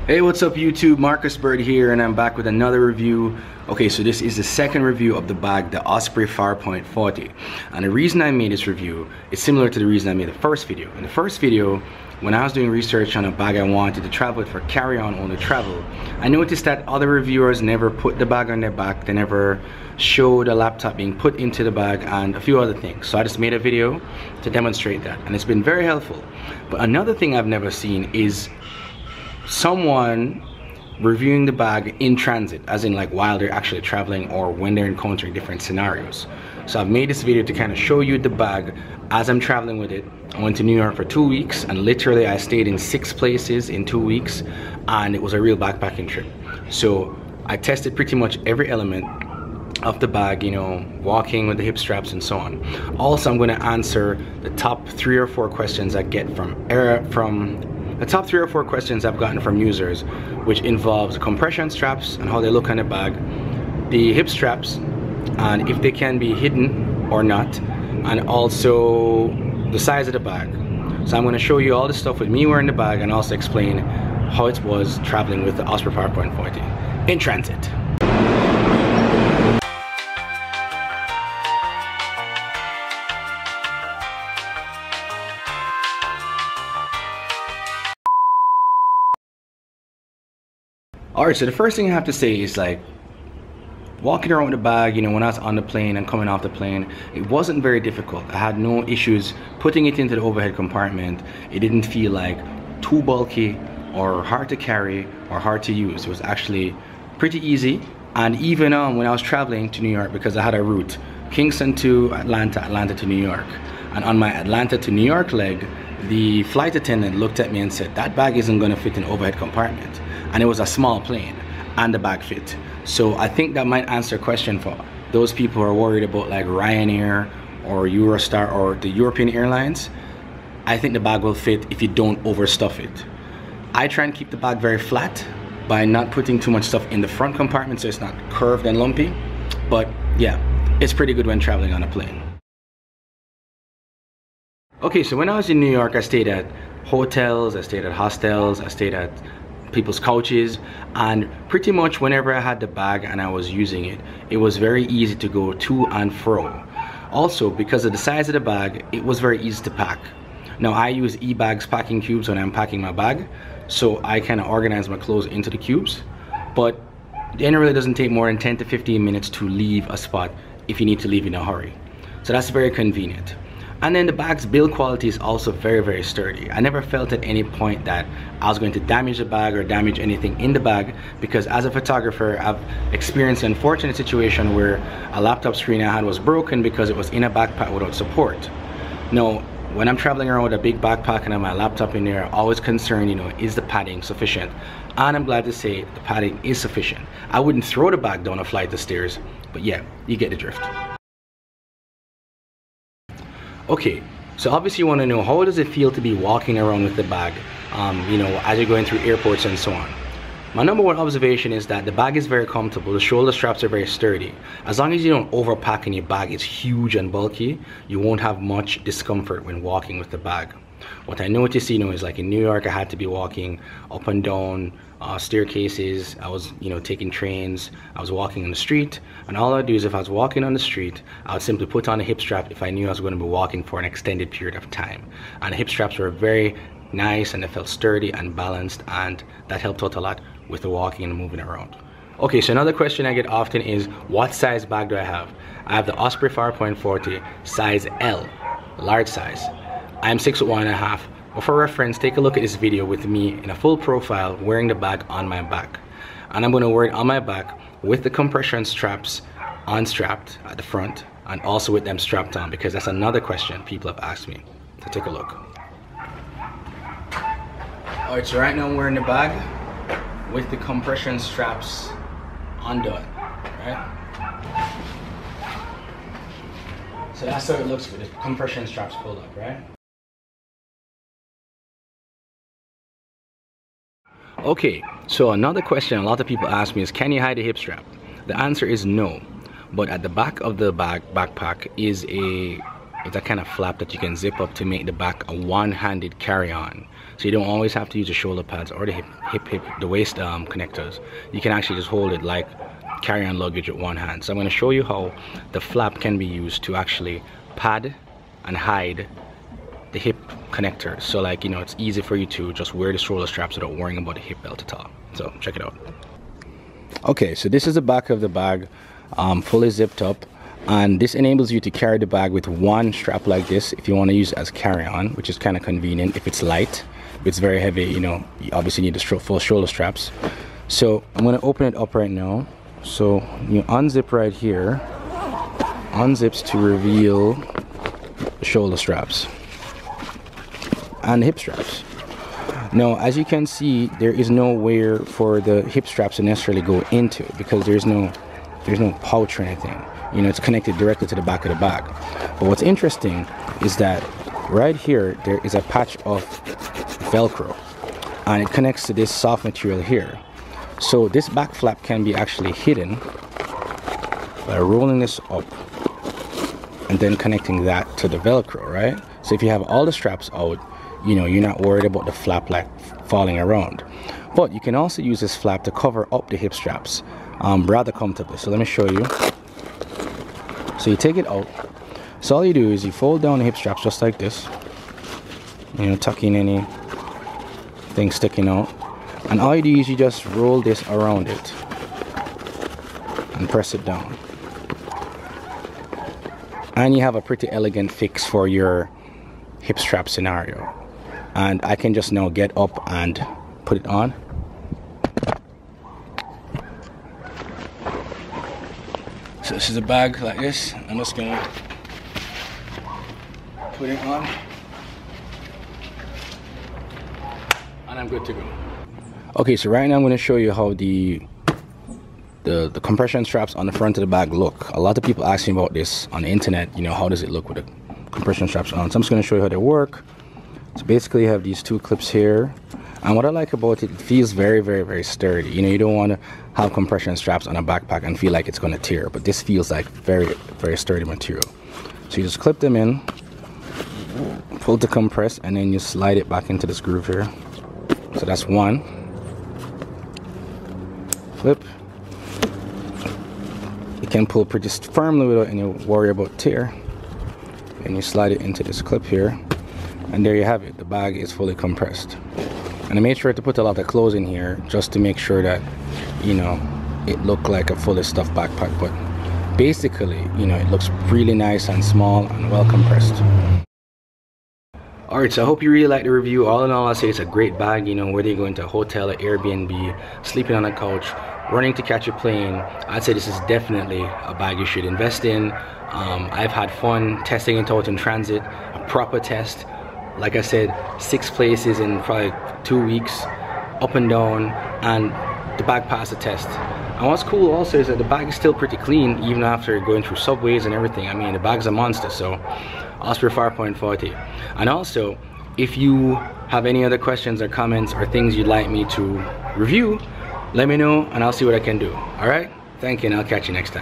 Hey, what's up YouTube? Marcus Bird here, and I'm back with another review. Okay, so this is the second review of the bag, the OSPREY FARPOINT 40. And the reason I made this review is similar to the reason I made the first video. In the first video, when I was doing research on a bag I wanted to travel with for carry-on only travel, I noticed that other reviewers never put the bag on their back. They never showed a laptop being put into the bag and a few other things. So I just made a video to demonstrate that, and it's been very helpful. But another thing I've never seen is someone reviewing the bag in transit, as in like while they're actually traveling or when they're encountering different scenarios. So I've made this video to kind of show you the bag as I'm traveling with it. I went to New York for 2 weeks, and literally I stayed in 6 places in 2 weeks, and it was a real backpacking trip. So I tested pretty much every element of the bag, you know, walking with the hip straps and so on. Also, I'm going to answer the top 3 or 4 questions I get the top 3 or 4 questions I've gotten from users, which involves compression straps and how they look on the bag, the hip straps and if they can be hidden or not, and also the size of the bag. So I'm going to show you all this stuff with me wearing the bag, and also explain how it was traveling with the OSPREY FARPOINT 40 in transit. Alright, so the first thing I have to say is, like, walking around with the bag, you know, when I was on the plane and coming off the plane, it wasn't very difficult. I had no issues putting it into the overhead compartment. It didn't feel like too bulky or hard to carry or hard to use. It was actually pretty easy. And even when I was traveling to New York, because I had a route, Kingston to Atlanta, Atlanta to New York, and on my Atlanta to New York leg, the flight attendant looked at me and said, that bag isn't going to fit in the overhead compartment. And it was a small plane and the bag fit. So I think that might answer a question for those people who are worried about like Ryanair or Eurostar or the European airlines. I think the bag will fit if you don't overstuff it. I try and keep the bag very flat by not putting too much stuff in the front compartment so it's not curved and lumpy. But yeah, it's pretty good when traveling on a plane. Okay, so when I was in New York, I stayed at hotels, I stayed at hostels, I stayed at people's couches, and pretty much whenever I had the bag and I was using it, it was very easy to go to and fro. Also, because of the size of the bag, it was very easy to pack. Now, I use e-bags packing cubes when I'm packing my bag, so I kind of organize my clothes into the cubes, but generally it doesn't take more than 10 to 15 minutes to leave a spot if you need to leave in a hurry. So that's very convenient. And then the bag's build quality is also very, very sturdy. I never felt at any point that I was going to damage the bag or damage anything in the bag, because as a photographer, I've experienced an unfortunate situation where a laptop screen I had was broken because it was in a backpack without support. Now, when I'm traveling around with a big backpack and I have my laptop in there, I'm always concerned, you know, is the padding sufficient? And I'm glad to say the padding is sufficient. I wouldn't throw the bag down a flight of stairs, but yeah, you get the drift. Okay, so obviously you want to know, how does it feel to be walking around with the bag, you know, as you're going through airports and so on. My number one observation is that the bag is very comfortable. The shoulder straps are very sturdy. As long as you don't overpack and your bag is huge and bulky, you won't have much discomfort when walking with the bag. What I noticed, you know, is like in New York, I had to be walking up and down staircases. I was, you know, taking trains. I was walking on the street, and all I'd do is, if I was walking on the street, I would simply put on a hip strap if I knew I was going to be walking for an extended period of time. And the hip straps were very nice, and they felt sturdy and balanced, and that helped out a lot with the walking and moving around. Okay, so another question I get often is, what size bag do I have? I have the OSPREY FARPOINT 40 size L, large size. I'm 6'1½". But for reference, take a look at this video with me in a full profile wearing the bag on my back. And I'm going to wear it on my back with the compression straps unstrapped at the front, and also with them strapped on, because that's another question people have asked me. So take a look. Alright, so right now I'm wearing the bag with the compression straps undone, right? So that's how it looks with the compression straps pulled up, right? Okay, so another question a lot of people ask me is, can you hide the hip strap? The answer is no. But at the back of the backpack is a it's a kind of flap that you can zip up to make the back a one-handed carry-on. So you don't always have to use the shoulder pads or the the waist connectors. You can actually just hold it like carry-on luggage with one hand. So I'm going to show you how the flap can be used to actually pad and hide the hip connectors. So like, you know, it's easy for you to just wear the shoulder straps without worrying about the hip belt at all. So check it out. Okay, so this is the back of the bag, fully zipped up, and this enables you to carry the bag with one strap like this if you want to use it as carry-on, which is kind of convenient. If it's light, if it's very heavy, you know, you obviously need the full shoulder straps. So I'm going to open it up right now. So you unzip right here, unzips to reveal the shoulder straps and the hip straps. Now, as you can see, there is nowhere for the hip straps to necessarily go into, because there's no pouch or anything. You know, it's connected directly to the back of the bag. But what's interesting is that right here there is a patch of Velcro, and it connects to this soft material here. So this back flap can be actually hidden by rolling this up and then connecting that to the Velcro, right? So if you have all the straps out, you know, you're not worried about the flap like falling around. But you can also use this flap to cover up the hip straps rather comfortably. So let me show you. So you take it out. So all you do is you fold down the hip straps just like this, you know, tuck in anything sticking out, and all you do is you just roll this around it and press it down, and you have a pretty elegant fix for your hip strap scenario. And I can just now get up and put it on. So this is a bag like this. I'm just gonna put it on, and I'm good to go. Okay, so right now I'm going to show you how the compression straps on the front of the bag look. A lot of people ask me about this on the internet, you know, how does it look with the compression straps on. So I'm just going to show you how they work. So basically you have these two clips here, and what I like about it, it feels very, very, very sturdy. You know, you don't want to have compression straps on a backpack and feel like it's going to tear, but this feels like very, very sturdy material. So you just clip them in, pull to compress, and then you slide it back into this groove here. So that's one. Flip. You can pull pretty firmly without any worry about tear. And you slide it into this clip here, and there you have it. The bag is fully compressed. And I made sure to put a lot of clothes in here just to make sure that, you know, it looked like a fully stuffed backpack. But basically, you know, it looks really nice and small and well compressed. Alright, so I hope you really like the review. All in all, I'll say it's a great bag. You know, whether you're going to a hotel or Airbnb, sleeping on a couch, running to catch a plane, I'd say this is definitely a bag you should invest in. I've had fun testing it out in transit, a proper test. Like I said, 6 places in probably 2 weeks, up and down, and the bag passed the test. And what's cool also is that the bag is still pretty clean even after going through subways and everything. I mean, the bag's a monster. So OSPREY Farpoint 40. And also, if you have any other questions or comments or things you'd like me to review, let me know and I'll see what I can do. Alright? Thank you, and I'll catch you next time.